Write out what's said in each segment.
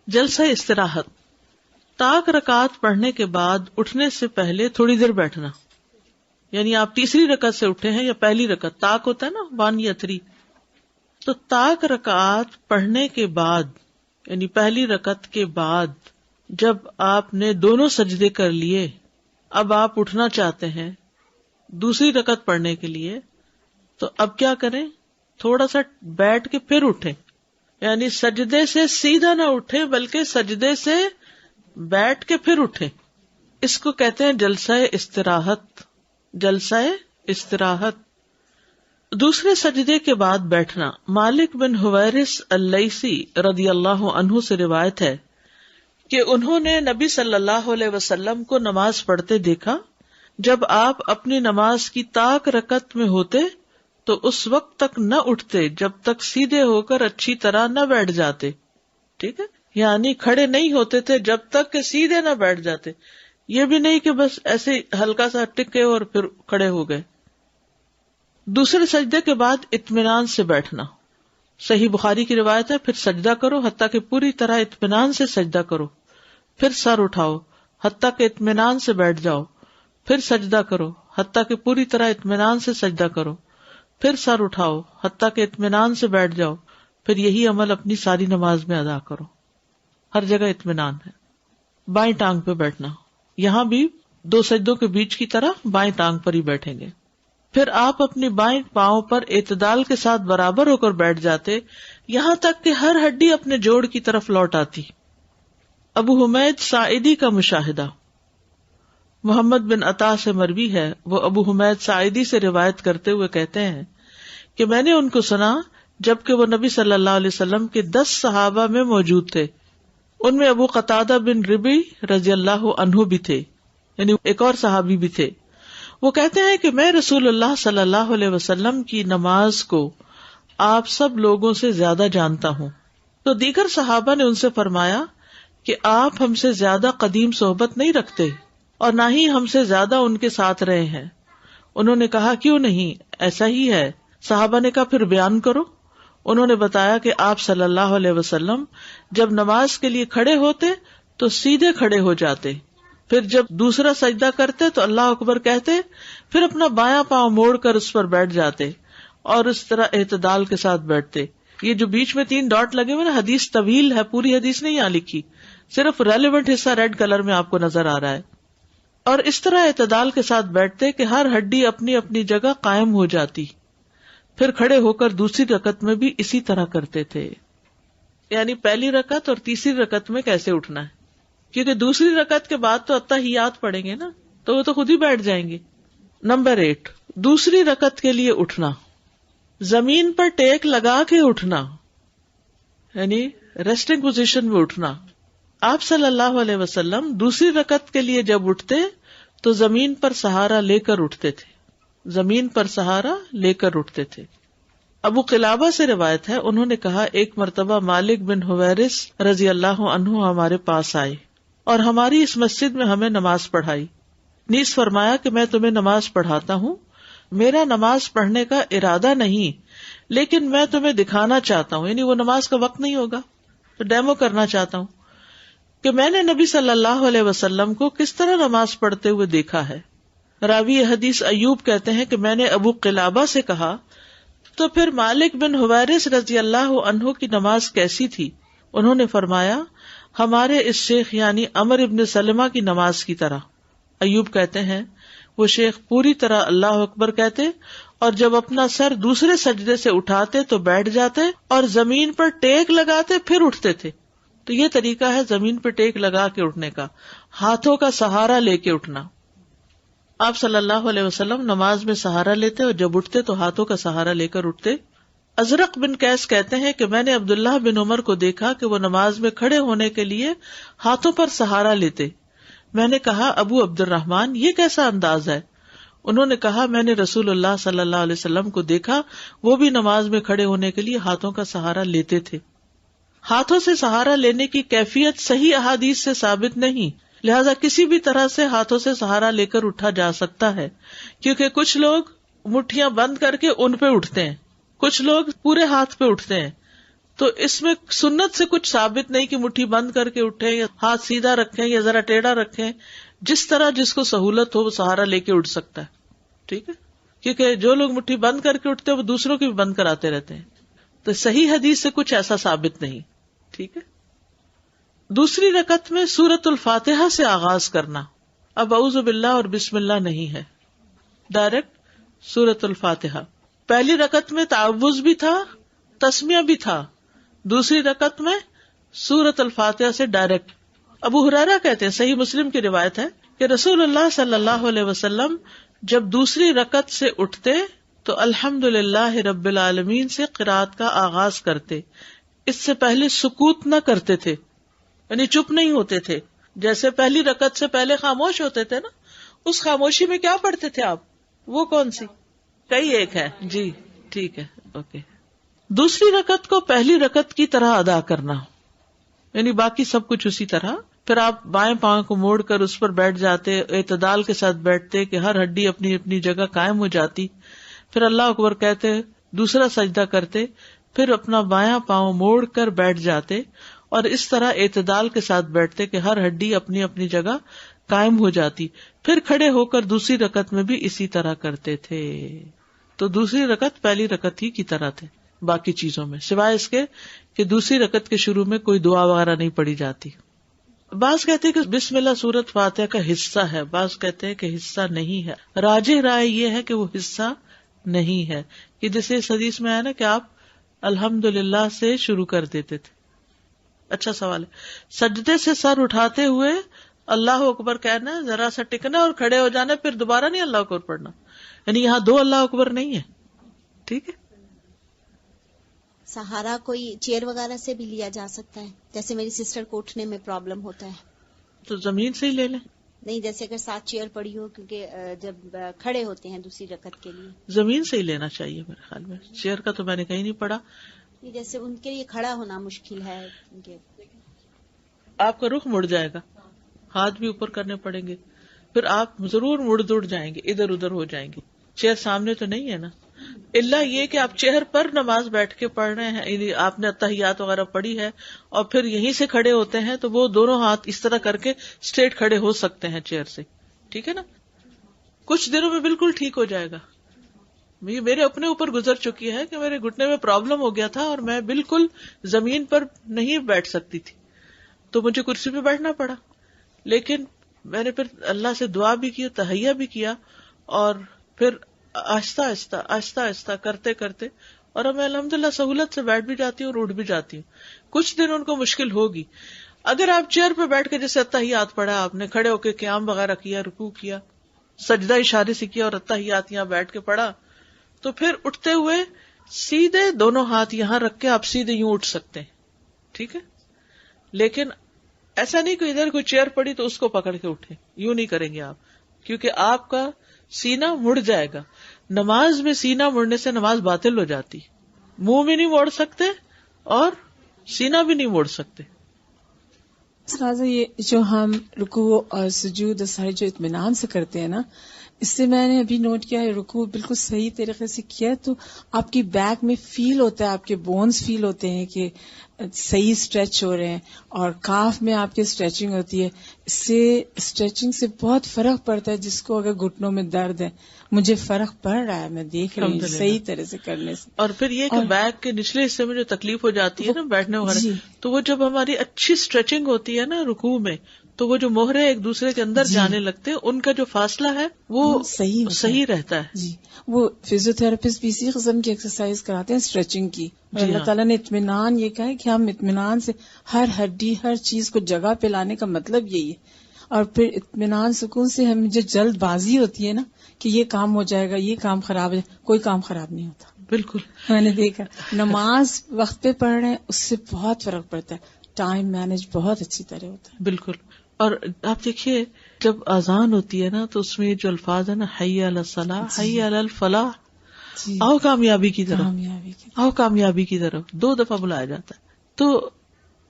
جلسہ استراحت، طاق رکعت پڑھنے کے بعد اٹھنے سے پہلے تھوڑی دیر بیٹھنا. یعنی آپ تیسری رکعت سے اٹھے ہیں یا پہلی رکعت، طاق ہوتا ہے نا 1 یا 3، تو طاق رکعت پڑھنے کے بعد یعنی پہلی رکعت کے بعد جب آپ نے دونوں سجدے کر لیے، اب آپ اٹھنا چاہتے ہیں دوسری رکعت پڑھنے کے لیے، تو اب کیا کریں؟ تھوڑا سا بیٹھ کے پھر اٹھیں. یعنی سجدے سے سیدھا نہ اٹھیں بلکہ سجدے سے بیٹھ کے پھر اٹھیں. اس کو کہتے ہیں جلسہ استراحت. جلسہ استراحت. دوسرے سجدے کے بعد بیٹھنا. مالک بن حویرث اللیثی رضی اللہ عنہ سے روایت ہے کہ انہوں نے نبی صلی اللہ علیہ وسلم کو نماز پڑھتے دیکھا. جب آپ اپنی نماز کی طاق رکعت میں ہوتے تو اس وقت تک نہ اٹھتے جب تک سیدھے ہو کر اچھی طرح نہ بیٹھ جاتے. ٹھیک ہے، یعنی کھڑے نہیں ہوتے تھے جب تک کہ سیدھے نہ بیٹھ جاتے. یہ بھی نہیں کہ بس ایسے ہلکا سا ٹکے اور پھر کھڑے ہو گئے. دوسرے سجدے کے بعد اطمینان سے بیٹھنا. صحیح بخاری کی روایت ہے، پھر سجدہ کرو حتیٰ کہ پوری طرح اطمینان سے سجدہ کرو، پھر سر اٹھاؤ حتیٰ کہ اطمینان سے بیٹھ جاؤ، پھر سجدہ کرو حتیٰ کہ پوری طرح اطمینان سے سجدہ کرو، پھر سر اٹھاؤ حتیٰ کہ اطمینان سے بیٹھ جاؤ، پھر یہی عمل اپنی ساری نماز میں ادا کرو. ہر جگہ اطمینان ہے. بائیں ٹانگ پہ بیٹھنا، یہاں بھی 2 سجدوں کے بیچ کی طرح بائیں ٹانگ پر ہی بیٹھیں گے. پھر آپ اپنی بائیں پاؤں پر اعتدال کے ساتھ برابر ہو کر بیٹھ جاتے یہاں تک کہ ہر ہڈی اپنے جوڑ کی طرف لوٹ آتی. ابو حمید ساعدی کا مشاہدہ. محمد بن عطا سے مروی ہے، وہ ابو حمید ساعدی سے روایت کرتے ہوئے کہتے ہیں کہ میں نے ان کو سنا جبکہ وہ نبی صلی اللہ علیہ وسلم کے 10 صحابہ میں موجود تھے. ان میں ابو قتادہ بن ربی رضی اللہ عنہ بھی تھے، یعنی ایک اور صحابی بھی تھے. وہ کہتے ہیں کہ میں رسول اللہ صلی اللہ علیہ وسلم کی نماز کو آپ سب لوگوں سے زیادہ جانتا ہوں. تو دیگر صحابہ نے ان سے فرمایا کہ آپ ہم سے زیادہ قدیم صحبت نہیں رکھتے اور نہ ہی ہم سے زیادہ ان کے ساتھ رہے ہیں. انہوں نے کہا کیوں نہیں، ایسا ہی ہے. صحابہ نے کہا پھر بیان کرو. انہوں نے بتایا کہ آپ صلی اللہ علیہ وسلم جب نماز کے لیے کھڑے ہوتے تو سیدھے کھڑے ہو جاتے، پھر جب دوسرا سجدہ کرتے تو اللہ اکبر کہتے، پھر اپنا بایاں پاؤں موڑ کر اس پر بیٹھ جاتے اور اس طرح اعتدال کے ساتھ بیٹھتے. یہ جو بیچ میں 3 ڈاٹ لگے ہوئے نا، حدیث طویل ہے، پوری حدیث نہیں یہاں لکھی، صرف ریلیونٹ حصہ ریڈ کلر میں آپ کو نظر آ رہا ہے. اور اس طرح اعتدال کے ساتھ بیٹھتے کہ ہر ہڈی اپنی اپنی جگہ قائم ہو جاتی. پھر کھڑے ہو کر دوسری رکعت میں بھی اسی طرح کرتے تھے. یعنی پہلی رکعت اور تیسری رکعت میں کیسے اٹھنا ہے، کیونکہ دوسری رکعت کے بعد تو التحیات پڑھیں گے نا، تو وہ تو خود ہی بیٹھ جائیں گے. نمبر 8، دوسری رکعت کے لیے اٹھنا. زمین پر ٹیک لگا کے اٹھنا، یعنی ریسٹنگ پوزیشن میں اٹھنا. آپ صلی اللہ علیہ وسلم دوسری رکعت کے لیے جب اٹھتے تو زمین پر سہارا لے کر اٹھتے تھے. زمین پر سہارا لے کر اٹھتے تھے. ابو قلابہ سے روایت ہے، انہوں نے کہا ایک مرتبہ مالک بن حویرث رضی اللہ عنہ ہمارے پاس آئے اور ہماری اس مسجد میں ہمیں نماز پڑھائی. نیز فرمایا کہ میں تمہیں نماز پڑھاتا ہوں. میرا نماز پڑھنے کا ارادہ نہیں، لیکن میں تمہیں دکھانا چاہتا ہوں، یعنی وہ نماز کا وقت نہیں ہوگا تو ڈیمو کرنا چاہتا ہوں کہ میں نے نبی صلی اللہ علیہ وسلم کو کس طرح نماز پڑھتے ہوئے دیکھا ہے. راوی حدیث ایوب کہتے ہیں کہ میں نے ابو قلابہ سے کہا تو پھر مالک بن حویرث رضی اللہ عنہ کی نماز کیسی تھی؟ انہوں نے فرمایا ہمارے اس شیخ یعنی عمر ابن سلمہ کی نماز کی طرح. ایوب کہتے ہیں وہ شیخ پوری طرح اللہ اکبر کہتے اور جب اپنا سر دوسرے سجدے سے اٹھاتے تو بیٹھ جاتے اور زمین پر ٹیک لگاتے پھر اٹھتے تھے. تو یہ طریقہ ہے زمین پر ٹیک لگا کے اٹھنے کا، ہاتھوں کا سہارا لے کے اٹھنا. آپ صلی اللہ علیہ وسلم نماز میں سہارا لیتے اور جب اٹھتے تو ہاتھوں کا سہارا لے کر اٹھتے. ازرق بن قیس کہتے ہیں کہ میں نے عبداللہ بن عمر کو دیکھا کہ وہ نماز میں کھڑے ہونے کے لیے ہاتھوں پر سہارا لیتے. میں نے کہا ابو عبد الرحمن یہ کیسا انداز ہے؟ انہوں نے کہا میں نے رسول اللہ صلی اللہ علیہ وسلم کو دیکھا وہ بھی نماز میں کھڑے ہونے کے لیے ہاتھوں کا سہارا لیتے تھے. ہاتھوں سے سہارا لینے کی کیفیت صحیح احادیث سے ثابت نہیں، لہذا کسی بھی طرح سے ہاتھوں سے سہارا لے کر اٹھا جا سکتا ہے، کیونکہ کچھ لوگ مٹھیاں بند کر کے ان پہ اٹھتے ہیں، کچھ لوگ پورے ہاتھ پہ اٹھتے ہیں. تو اس میں سنت سے کچھ ثابت نہیں کہ مٹھی بند کر کے اٹھیں یا ہاتھ سیدھا رکھیں یا ذرا ٹیڑھا رکھیں، جس طرح جس کو سہولت ہو وہ سہارا لے کے اٹھ سکتا ہے. ٹھیک ہے، کیونکہ جو لوگ مٹھی بند کر کے اٹھتے ہیں وہ دوسروں کی بھی بند کراتے رہتے ہیں. تو صحیح حدیث سے کچھ ایسا ثابت نہیں. ٹھیک ہے. دوسری رکعت میں سورۃ الفاتحہ سے آغاز کرنا. اب اعوذ باللہ اور بسم اللہ نہیں ہے، ڈائریکٹ سورۃ الفاتحہ. پہلی رکعت میں تعوذ بھی تھا، تسمیہ بھی تھا. دوسری رکعت میں سورۃ الفاتحہ سے ڈائریکٹ. ابو ہریرہ کہتے ہیں، صحیح مسلم کی روایت ہے کہ رسول اللہ صلی اللہ علیہ وسلم جب دوسری رکعت سے اٹھتے تو الحمدللہ رب العالمین سے قرات کا آغاز کرتے. اس سے پہلے سکوت نہ کرتے تھے، یعنی چپ نہیں ہوتے تھے. جیسے پہلی رکعت سے پہلے خاموش ہوتے تھے نا، اس خاموشی میں کیا پڑھتے تھے آپ؟ وہ کون سی؟ کئی ایک ہے جی، ٹھیک ہے، اوکے. دوسری رکعت کو پہلی رکعت کی طرح ادا کرنا، یعنی باقی سب کچھ اسی طرح. پھر آپ بائیں پاؤں کو موڑ کر اس پر بیٹھ جاتے، اعتدال کے ساتھ بیٹھتے کہ ہر ہڈی اپنی اپنی جگہ قائم ہو جاتی. پھر اللہ اکبر کہتے، دوسرا سجدہ کرتے، پھر اپنا بایاں پاؤں موڑ کر بیٹھ جاتے اور اس طرح اعتدال کے ساتھ بیٹھتے کہ ہر ہڈی اپنی اپنی جگہ قائم ہو جاتی. پھر کھڑے ہو کر دوسری رکعت میں بھی اسی طرح کرتے تھے. تو دوسری رکعت پہلی رکعت ہی کی طرح تھے باقی چیزوں میں، سوائے اس کے کہ دوسری رکعت کے شروع میں کوئی دعا وغیرہ نہیں پڑھی جاتی. بعض کہتے ہیں کہ بسم اللہ سورۃ فاتحہ کا حصہ ہے، بعض کہتے ہیں کہ حصہ نہیں ہے. راجح رائے یہ ہے کہ وہ حصہ نہیں ہے، کہ جیسے اس حدیث میں آیا نا کہ آپ الحمدللہ سے شروع کر دیتے تھے. اچھا سوال ہے. سجدے سے سر اٹھاتے ہوئے اللہ اکبر کہنا، ذرا سا ٹکنا اور کھڑے ہو جانا، پھر دوبارہ نہیں اللہ اکبر پڑھنا. یعنی یہاں دو اللہ اکبر نہیں ہے. ٹھیک ہے. سہارا کوئی چیئر وغیرہ سے بھی لیا جا سکتا ہے؟ جیسے میری سسٹر کو اٹھنے میں پرابلم ہوتا ہے تو زمین سے ہی لے لیں. نہیں، جیسے اگر ساتھ چیئر پڑی ہو، کیونکہ جب کھڑے ہوتے ہیں دوسری رکعت کے لیے زمین سے ہی لینا چاہیے میرے خیال میں. چیئر کا تو میں نے کہیں نہیں پڑھا. جیسے ان کے لیے کھڑا ہونا مشکل ہے، آپ کا رخ مڑ جائے گا، ہاتھ بھی اوپر کرنے پڑیں گے، پھر آپ ضرور مڑ دوڑ جائیں گے، ادھر ادھر ہو جائیں گے. چیئر سامنے تو نہیں ہے نا، الا یہ کہ آپ چیئر پر نماز بیٹھ کے پڑھ رہے ہیں، یعنی آپ نے اتحیات وغیرہ پڑھی ہے اور پھر یہیں سے کھڑے ہوتے ہیں تو وہ دونوں ہاتھ اس طرح کر کے اسٹریٹ کھڑے ہو سکتے ہیں چیئر سے. ٹھیک ہے نا. کچھ دنوں میں بالکل ٹھیک ہو جائے گا. یہ میرے اپنے اوپر گزر چکی ہے کہ میرے گھٹنے میں پرابلم ہو گیا تھا اور میں بالکل زمین پر نہیں بیٹھ سکتی تھی، تو مجھے کرسی پہ بیٹھنا پڑا. لیکن میں نے پھر اللہ سے دعا بھی کی، تہیہ بھی کیا، اور پھر آہستہ آہستہ آہستہ آہستہ کرتے کرتے، اور اب میں الحمدللہ سہولت سے بیٹھ بھی جاتی ہوں اور اٹھ بھی جاتی ہوں. کچھ دن ان کو مشکل ہوگی. اگر آپ چیئر پہ بیٹھ کے جیسے اتحیات پڑھا، آپ نے کھڑے ہو کے قیام وغیرہ کیا، رکوع کیا، سجدہ اشارے سے کیا اور اتحیات یہاں بیٹھ کے پڑھا، تو پھر اٹھتے ہوئے سیدھے دونوں ہاتھ یہاں رکھ کے آپ سیدھے یوں اٹھ سکتے ہیں. ٹھیک ہے. لیکن ایسا نہیں کہ ادھر کوئی چیئر پڑی تو اس کو پکڑ کے اٹھے، یوں نہیں کریں گے آپ، کیونکہ آپ کا سینہ مڑ جائے گا. نماز میں سینہ مڑنے سے نماز باطل ہو جاتی. منہ بھی نہیں موڑ سکتے اور سینہ بھی نہیں موڑ سکتے. لہٰذا یہ جو ہم رکوع اور سجود اور سارے جو اطمینان سے کرتے ہیں نا، اس سے میں نے ابھی نوٹ کیا ہے رکوع بالکل صحیح طریقے سے کیا تو آپ کی بیک میں فیل ہوتا ہے، آپ کے بونز فیل ہوتے ہیں کہ صحیح اسٹریچ ہو رہے ہیں، اور کاف میں آپ کی اسٹریچنگ ہوتی ہے. اس سے اسٹریچنگ سے بہت فرق پڑتا ہے. جس کو اگر گھٹنوں میں درد ہے، مجھے فرق پڑ رہا ہے، میں دیکھ رہی ہوں صحیح طرح سے کرنے سے. اور پھر یہ کہ بیک کے نچلے حصے میں جو تکلیف ہو جاتی ہے نا بیٹھنے وغیرہ، تو وہ جب ہماری اچھی اسٹریچنگ ہوتی ہے نا رکوع میں، تو وہ جو موہرے ایک دوسرے کے اندر جانے لگتے ہیں، ان کا جو فاصلہ ہے وہ صحیح رہتا ہے. جی، وہ فزیو تھراپسٹ بھی اسی قسم کی ایکسرسائز کراتے ہیں اسٹریچنگ کی. اللہ تعالیٰ نے اطمینان یہ کہا ہے کہ ہم اطمینان سے ہر ہڈی ہر چیز کو جگہ پہ لانے کا مطلب یہی ہے. اور پھر اطمینان سکون سے ہم جو جلد بازی ہوتی ہے نا کہ یہ کام ہو جائے گا، یہ کام خراب ہے، کوئی کام خراب نہیں ہوتا. بالکل میں نے دیکھا نماز وقت پہ پڑھ رہے ہیں، اس سے بہت فرق پڑتا ہے. ٹائم مینج بہت اچھی طرح ہوتا ہے. بالکل. اور آپ دیکھیے جب اذان ہوتی ہے نا تو اس میں جو الفاظ ہے نا، حی علی الصلاح، حی علی الفلاح، آؤ کامیابی کی طرف، آؤ کامیابی کی طرف 2 دفعہ بلایا جاتا ہے. تو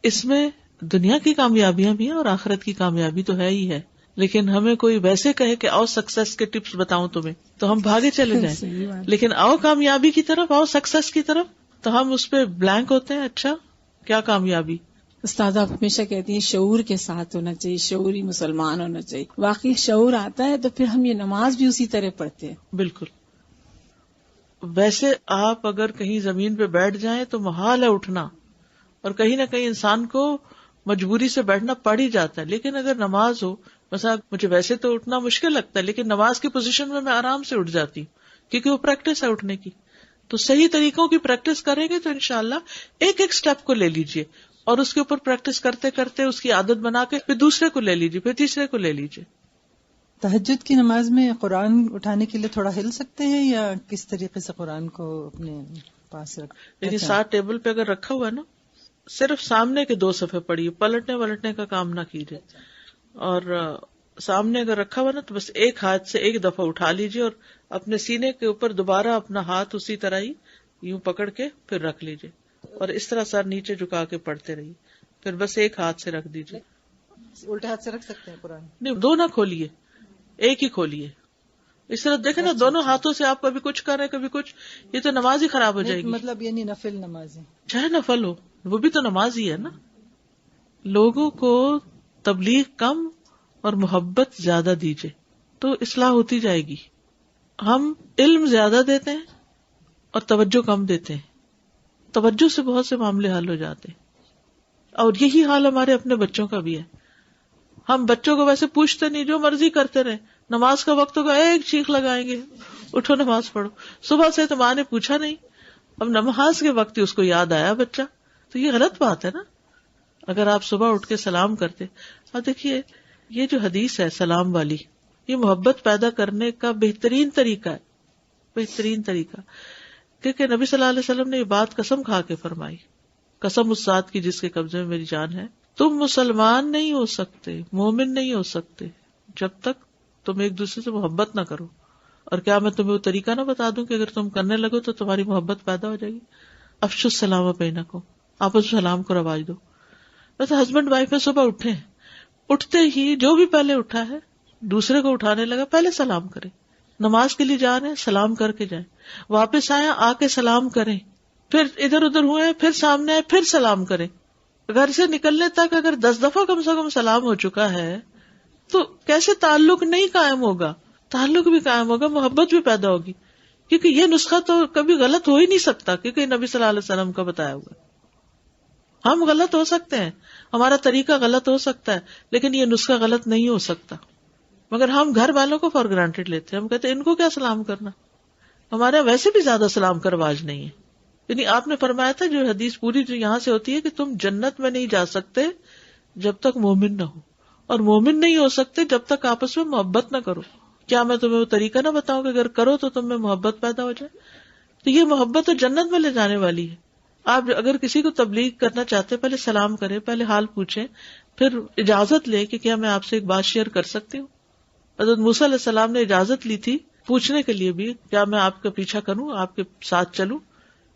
اس میں دنیا کی کامیابیاں بھی ہیں اور آخرت کی کامیابی تو ہے ہی ہے. لیکن ہمیں کوئی ویسے کہے کہ آؤ سکسیس کے ٹپس بتاؤں تمہیں، تو ہم بھاگے چلے جائیں. لیکن آؤ کامیابی کی طرف، آؤ سکسیس کی طرف، تو ہم اس پہ بلینک ہوتے ہیں. اچھا کیا کامیابی. استاد آپ ہمیشہ کہتی ہیں شعور کے ساتھ ہونا چاہیے، شعوری مسلمان ہونا چاہیے. واقعی شعور آتا ہے تو پھر ہم یہ نماز بھی اسی طرح پڑھتے ہیں. بالکل. ویسے آپ اگر کہیں زمین پہ بیٹھ جائیں تو محال ہے اٹھنا، اور کہیں نہ کہیں انسان کو مجبوری سے بیٹھنا پڑ ہی جاتا ہے. لیکن اگر نماز ہو، مثلا مجھے ویسے تو اٹھنا مشکل لگتا ہے لیکن نماز کی پوزیشن میں آرام سے اٹھ جاتی ہوں کیونکہ وہ پریکٹس ہے اٹھنے کی. تو صحیح طریقوں کی پریکٹس کریں گے تو انشاءاللہ ایک ایک سٹیپ کو لے لیجئے اور اس کے اوپر پریکٹس کرتے کرتے اس کی عادت بنا کے پھر دوسرے کو لے لیجئے، پھر تیسرے کو لے لیجئے. تہجد کی نماز میں قرآن اٹھانے کے لیے تھوڑا ہل سکتے ہیں یا کس طریقے سے قرآن کو اپنے پاس یعنی ساتھ ٹیبل پہ اگر رکھا ہوا ہے نا، صرف سامنے کے 2 صفحے پڑھیے، پلٹنے ولٹنے کا کام نہ کیجیے. اور سامنے اگر رکھا ہوا نا تو بس ایک ہاتھ سے ایک دفعہ اٹھا لیجیے اور اپنے سینے کے اوپر دوبارہ اپنا ہاتھ اسی طرح ہی یوں پکڑ کے پھر رکھ لیجیے اور اس طرح سر نیچے جھکا کے پڑھتے رہیے. پھر بس ایک ہاتھ سے رکھ دیجیے. الٹے ہاتھ سے رکھ سکتے ہیں قرآن؟ نہیں، 2 نہ کھولیے، ایک ہی کھولیے. اس طرح دیکھیں نا دونوں ہاتھوں سے آپ کبھی کچھ کر رہے کبھی کچھ، یہ تو نماز ہی خراب ہو جائے گی. مطلب یعنی نفل نماز ہے، چاہے نفل ہو وہ بھی تو نماز ہی ہے نا. لوگوں کو تبلیغ کم اور محبت زیادہ دیجیے تو اصلاح ہوتی جائے گی. ہم علم زیادہ دیتے ہیں اور توجہ کم دیتے ہیں. توجہ سے بہت سے معاملے حل ہو جاتے ہیں، اور یہی حال ہمارے اپنے بچوں کا بھی ہے. ہم بچوں کو ویسے پوچھتے نہیں، جو مرضی کرتے رہے. نماز کا وقت ہوگا ایک چیخ لگائیں گے، اٹھو نماز پڑھو. صبح سے تو ماں نے پوچھا نہیں، اب نماز کے وقت ہی اس کو یاد آیا بچہ. تو یہ غلط بات ہے نا. اگر آپ صبح اٹھ کے سلام کرتے، اور دیکھیے یہ جو حدیث ہے سلام والی، یہ محبت پیدا کرنے کا بہترین طریقہ ہے، بہترین طریقہ. کیونکہ نبی صلی اللہ علیہ وسلم نے یہ بات قسم کھا کے فرمائی، قسم اس ذات کی جس کے قبضے میں میری جان ہے، تم مسلمان نہیں ہو سکتے، مومن نہیں ہو سکتے جب تک تم ایک دوسرے سے محبت نہ کرو. اور کیا میں تمہیں وہ طریقہ نہ بتا دوں کہ اگر تم کرنے لگو تو تمہاری محبت پیدا ہو جائے گی. افشوا السلام بینکم، آپس میں سلام کو رواج دو. ویسے ہسبینڈ وائف میں صبح اٹھے، اٹھتے ہی جو بھی پہلے اٹھا ہے دوسرے کو اٹھانے لگا، پہلے سلام کرے. نماز کے لیے جا رہے ہیں سلام کر کے جائیں، واپس آئے آ کے سلام کریں، پھر ادھر ادھر ہوئے پھر سامنے آئے پھر سلام کریں. گھر سے نکلنے تک اگر 10 دفعہ کم سے کم سلام ہو چکا ہے تو کیسے تعلق نہیں قائم ہوگا؟ تعلق بھی قائم ہوگا، محبت بھی پیدا ہوگی. کیونکہ یہ نسخہ تو کبھی غلط ہو ہی نہیں سکتا، کیونکہ نبی صلی اللہ علیہ وسلم کا بتایا ہوا. ہم غلط ہو سکتے ہیں، ہمارا طریقہ غلط ہو سکتا ہے، لیکن یہ نسخہ غلط نہیں ہو سکتا. مگر ہم گھر والوں کو فار گرانٹیڈ لیتے ہیں، ہم کہتے ہیں ان کو کیا سلام کرنا، ہمارے ویسے بھی زیادہ سلام کا رواج نہیں ہے. یعنی آپ نے فرمایا تھا جو حدیث پوری جو یہاں سے ہوتی ہے کہ تم جنت میں نہیں جا سکتے جب تک مومن نہ ہو، اور مومن نہیں ہو سکتے جب تک آپس میں محبت نہ کرو. کیا میں تمہیں وہ طریقہ نہ بتاؤں کہ اگر کرو تو تم میں محبت پیدا ہو جائے؟ تو یہ محبت تو جنت میں لے جانے والی ہے. آپ اگر کسی کو تبلیغ کرنا چاہتے پہلے سلام کریں، پہلے حال پوچھیں، پھر اجازت لے کہ کیا میں آپ سے ایک بات شیئر کر سکتی ہوں. حضرت موسیٰ علیہ السلام نے اجازت لی تھی پوچھنے کے لیے بھی، کیا میں آپ کا پیچھا کروں، آپ کے ساتھ چلوں،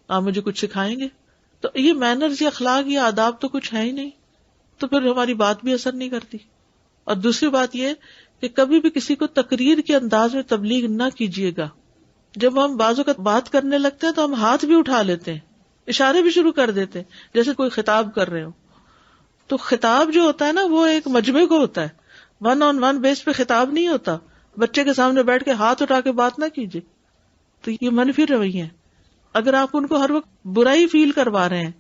آپ مجھے کچھ سکھائیں گے؟ تو یہ مینرز یا اخلاق یا آداب تو کچھ ہے ہی نہیں، تو پھر ہماری بات بھی اثر نہیں کرتی. اور دوسری بات یہ کہ کبھی بھی کسی کو تقریر کے انداز میں تبلیغ نہ کیجیے گا. جب ہم بعض اوقات بات کرنے لگتے ہیں تو ہم ہاتھ بھی اٹھا لیتے ہیں، اشارے بھی شروع کر دیتے ہیں جیسے کوئی خطاب کر رہے ہو. تو خطاب جو ہوتا ہے نا وہ ایک مجمع کو ہوتا ہے، 1-on-1 بیس پہ خطاب نہیں ہوتا. بچے کے سامنے بیٹھ کے ہاتھ اٹھا کے بات نہ کیجیے. تو یہ منفی رویہ ہے. اگر آپ ان کو ہر وقت برائی فیل کروا رہے ہیں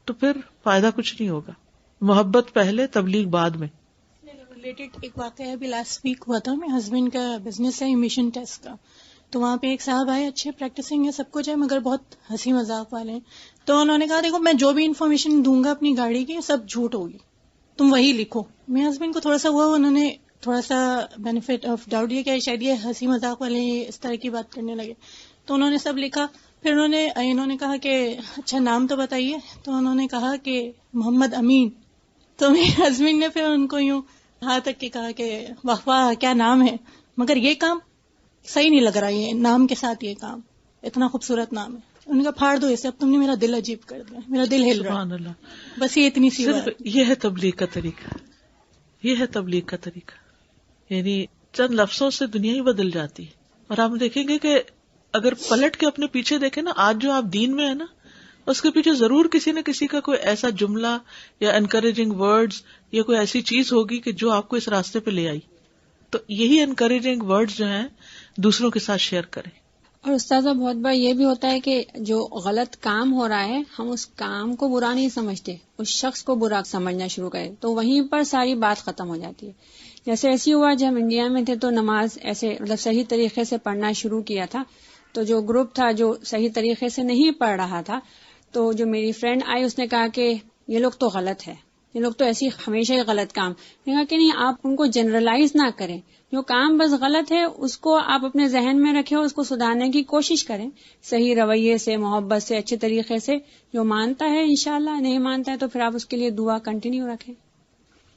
تو پھر فائدہ کچھ نہیں ہوگا. محبت پہلے، تبلیغ بعد میں. ریلیٹڈ ایک واقعہ ہے، ابھی لاسٹ ویک ہوا تھا. میں ہسبینڈ کا بزنس ہے ایمیشن ٹیسٹ کا، تو وہاں پہ ایک صاحب آئے، اچھے پریکٹسنگ ہے سب کچھ ہے مگر بہت ہنسی مذاق والے ہیں. تو انہوں نے کہا دیکھو میں جو بھی انفارمیشن دوں گا اپنی گاڑی کی سب جھوٹ ہوگی، تم وہی لکھو. میرے ہسبینڈ کو تھوڑا سا ہوا، انہوں نے تھوڑا سا بینیفٹ آف ڈاؤٹ دیا کہ شاید یہ ہنسی مذاق والے اس طرح کی بات کرنے لگے. تو انہوں نے سب لکھا. پھر انہوں نے کہا کہ اچھا نام تو بتائیے. تو انہوں نے کہا کہ محمد امین. تو میرے ہسبینڈ نے پھر ان کو یوں ہاتھ تک کے کہا کہ واہ واہ کیا نام ہے، مگر یہ کام صحیح نہیں لگ رہا، یہ نام کے ساتھ یہ کام اتنا خوبصورت نام ہے. ان کا پھاڑ دو اسے، اب تم نے میرا دل عجیب کر دیا، میرا دل ہل رہا. سبحان اللہ. بس یہ اتنی سی صرف بات. یہ ہے تبلیغ کا طریقہ، یہ ہے تبلیغ کا طریقہ. یعنی چند لفظوں سے دنیا ہی بدل جاتی ہے. اور آپ دیکھیں گے کہ اگر پلٹ کے اپنے پیچھے دیکھیں نا، آج جو آپ دین میں ہے نا اس کے پیچھے ضرور کسی نہ کسی کا کوئی ایسا جملہ یا انکریجنگ ورڈز یا کوئی ایسی چیز ہوگی کہ جو آپ کو اس راستے پہ لے آئی. تو یہی انکریجنگ ورڈز جو ہیں دوسروں کے ساتھ شیئر کریں. اور استاذہ بہت بار یہ بھی ہوتا ہے کہ جو غلط کام ہو رہا ہے ہم اس کام کو برا نہیں سمجھتے، اس شخص کو برا سمجھنا شروع کریں تو وہیں پر ساری بات ختم ہو جاتی ہے. جیسے ایسی ہوا جب ہم انڈیا میں تھے تو نماز ایسے مطلب صحیح طریقے سے پڑھنا شروع کیا تھا، تو جو گروپ تھا جو صحیح طریقے سے نہیں پڑھ رہا تھا، تو جو میری فرینڈ آئی اس نے کہا کہ یہ لوگ تو غلط ہے، یہ لوگ تو ایسی ہمیشہ ہی غلط کام. میں نے کہا کہ نہیں، آپ ان کو جنرلائز نہ کریں، جو کام بس غلط ہے اس کو آپ اپنے ذہن میں رکھیں، اس کو سدھارنے کی کوشش کریں صحیح رویے سے، محبت سے، اچھے طریقے سے. جو مانتا ہے انشاءاللہ، نہیں مانتا ہے تو پھر آپ اس کے لیے دعا کنٹینیو رکھیں.